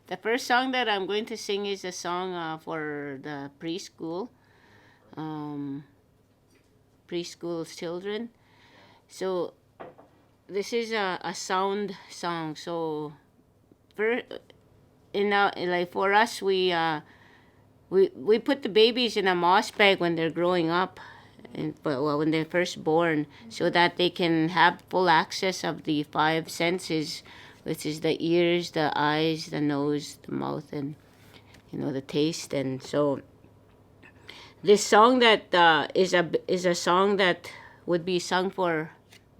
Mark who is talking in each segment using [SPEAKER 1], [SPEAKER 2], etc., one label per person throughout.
[SPEAKER 1] The first song that I'm going to sing is a song for the um, preschool children. So this is a sound song. So for like for us, we put the babies in a moss bag when they're growing up, and well, when they're first born, so that they can have full access of the five senses, which is the ears, the eyes, the nose, the mouth, and the taste. And so this song that is a song that would be sung for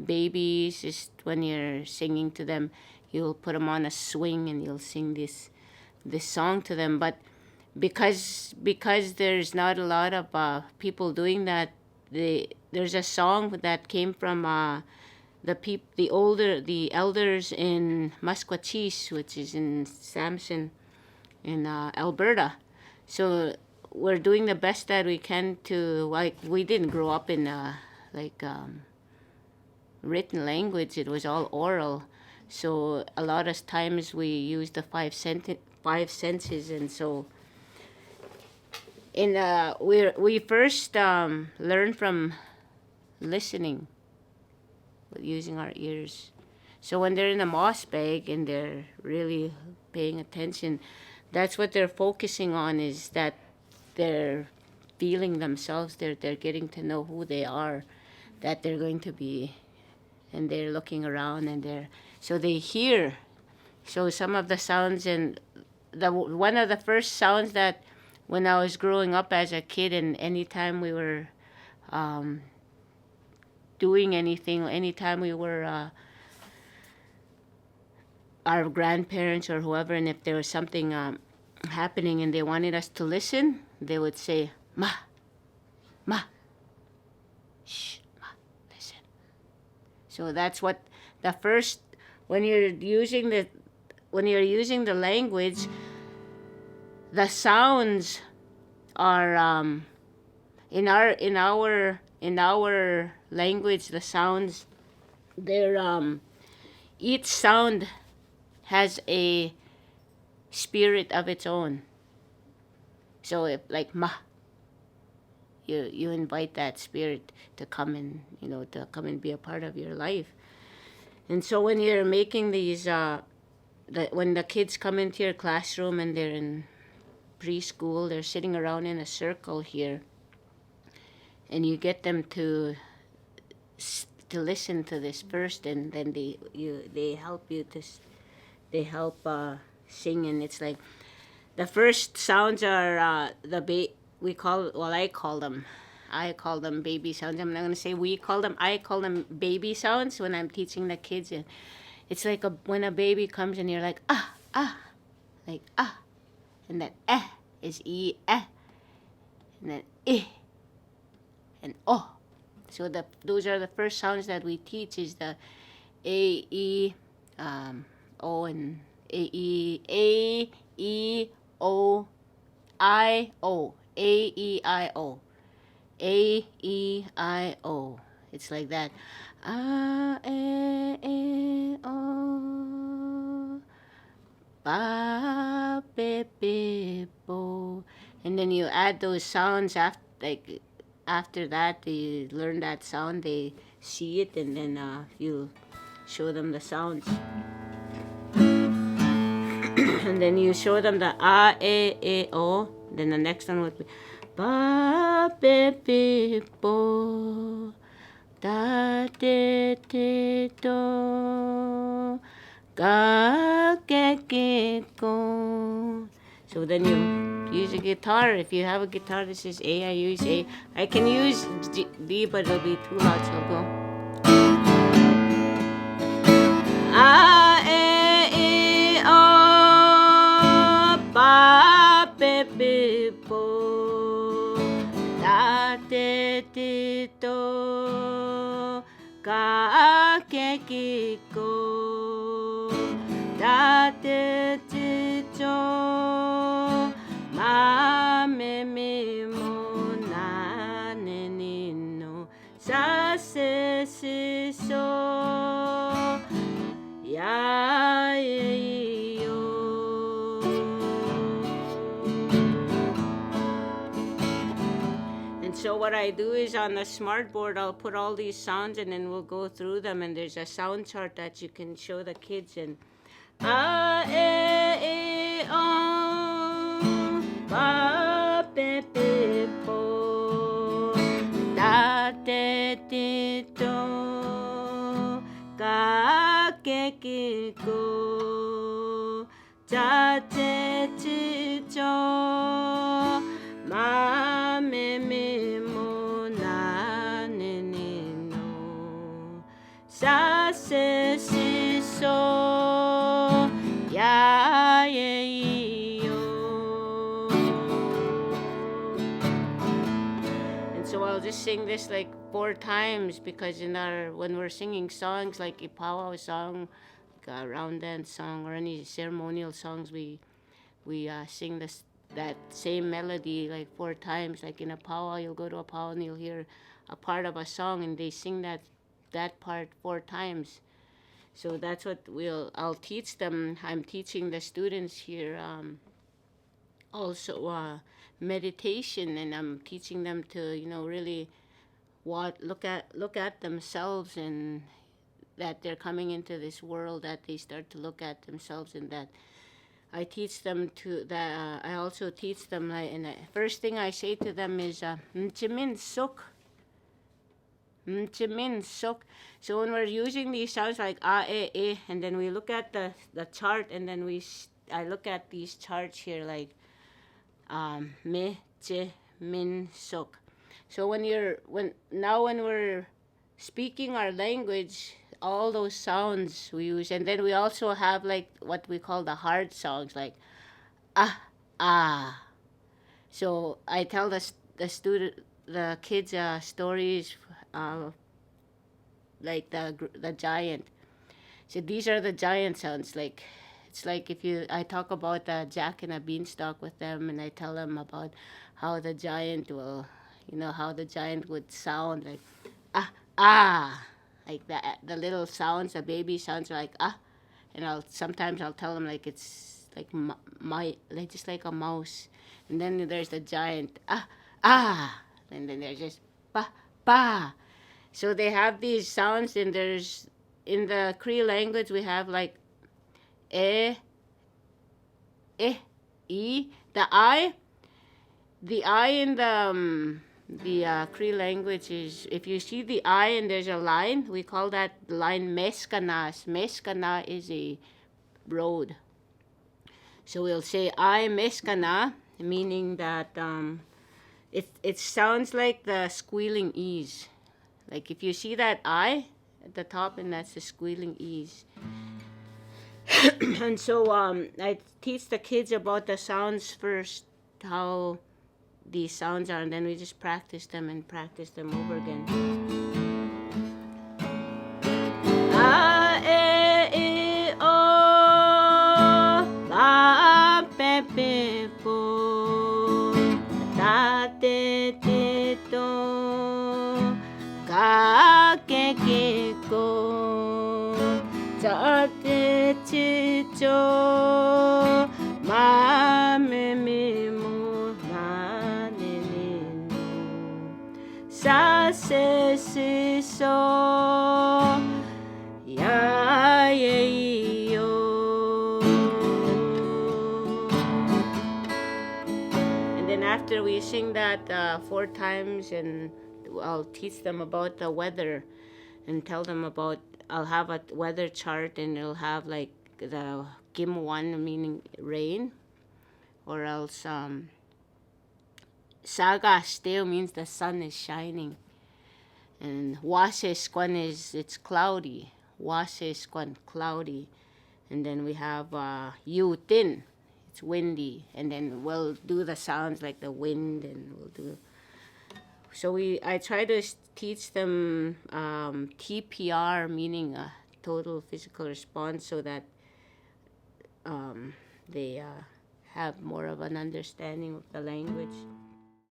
[SPEAKER 1] babies. Just when you're singing to them, you'll put them on a swing and you'll sing this song to them. But because there's not a lot of people doing that, there's a song that came from the elders in Musqueam, which is in Samson in Alberta. So we're doing the best that we can to, like, we didn't grow up in like written language. It was all oral. So a lot of times we use the five senses. And so we first learn from listening, using our ears. So when they're in a moss bag and they're really paying attention, that's what they're focusing on, is that they're feeling themselves. They're getting to know who they are, that they're going to be, and they're looking around, and so they hear. So some of the sounds, and one of the first sounds that when I was growing up as a kid, and anytime we were um, doing anything, anytime we were our grandparents or whoever, and if there was something happening and they wanted us to listen, they would say, "Ma, ma, shh, ma, listen." So that's what the first, when you're using the language, the sounds are in our language, the sounds, they're each sound has a spirit of its own. So if, like, ma, you invite that spirit to come and be a part of your life. And so when you're making these when the kids come into your classroom and they're in preschool, they're sitting around in a circle here, and you get them to listen to this first, and then they help you to they help sing. And it's like the first sounds are I call them baby sounds. I'm not going to say we call them. I call them baby sounds when I'm teaching the kids. And it's like when a baby comes and you're like, ah, ah, like, ah. And then is e, and then eh, and oh. So those are the first sounds that we teach, is the a, e, o, and a, e, o, I, o, a, e, I, o, a, e, I, o. It's like that. A, e, o, ba, be, be, bo. And then you add those sounds after that. They learn that sound, they see it, and then you show them the sounds. And then you show them the a, e, o. Then the next one would be ba, be, be, bo, da, de, de, do, ga, ge, go. So then you use a guitar. If you have a guitar, this is A. I use A. I can use D, but it'll be too loud, so I'll go a, e, o, ba, be, be, bo, da, de, de, do, ga, ge, go, da, de, de, do, ma, me, mo, na, ne, no, sa, se, so, ya, ye, yo. So what I do is on the smart board, I'll put all these sounds and then we'll go through them. And there's a sound chart that you can show the kids. And a, e, o, ba, pe, pe, po, da, te, ti, to, ka, ke, ki, ko, cha, te, ti, cho, ma, me, me, mo, na, ne, ne, no, sa, se, si, so, ya, ye, yo. And so I'll just sing this like 4 times, because when we're singing songs like a powwow song, like a round dance song, or any ceremonial songs, we sing that same melody like 4 times. Like in a powwow, you'll go to a powwow and you'll hear a part of a song and they sing that part 4 times. So that's what I'll teach them. I'm teaching the students here also meditation, and I'm teaching them to really look at themselves, and that they're coming into this world, that they start to look at themselves, and that I teach them to that. I also teach them, and the first thing I say to them is "Mchimin suk, Mchimin suk." So when we're using these sounds like e, and then we look at the chart, and then I look at these charts here like me, che, min, suk. So when we're speaking our language, all those sounds we use, and then we also have like what we call the hard sounds, like ah. So I tell the kids stories, like the giant. So these are the giant sounds. Like it's like I talk about the Jack and a Beanstalk with them, and I tell them about how the giant would sound like ah, like the little sounds, the baby sounds are like and sometimes I'll tell them like it's like like just like a mouse, and then there's the giant and then there's just ba. So they have these sounds, and there's in the Cree language we have like e, e, the I in the Cree language is, if you see the I and there's a line, we call that line meskanas. Meskana is a road. So we'll say I meskana, meaning that it sounds like the squealing E's. Like if you see that I at the top, and that's the squealing E's. And so I teach the kids about the sounds first, how these sounds are, and then we just practice them over again. A, e, o, ba, pe, pe, po, da, te, ti, to, ka, ke, ki, ko, cha, te, chi, cho, ma, me, me, mo, na, ne, ne, no, sa, se, si, so, ya, ye, yo. And then after we sing that 4 times, and I'll teach them about the weather and tell them about, I'll have a weather chart, and it'll have like the Kim 1 meaning rain, or else Saga steo means the sun is shining, and Wasesquan is it's cloudy. Wasesquan, cloudy. And then we have Yutin, it's windy, and then we'll do the sounds like the wind, and we'll do. So I try to teach them TPR, meaning a total physical response, so that they have more of an understanding of the language.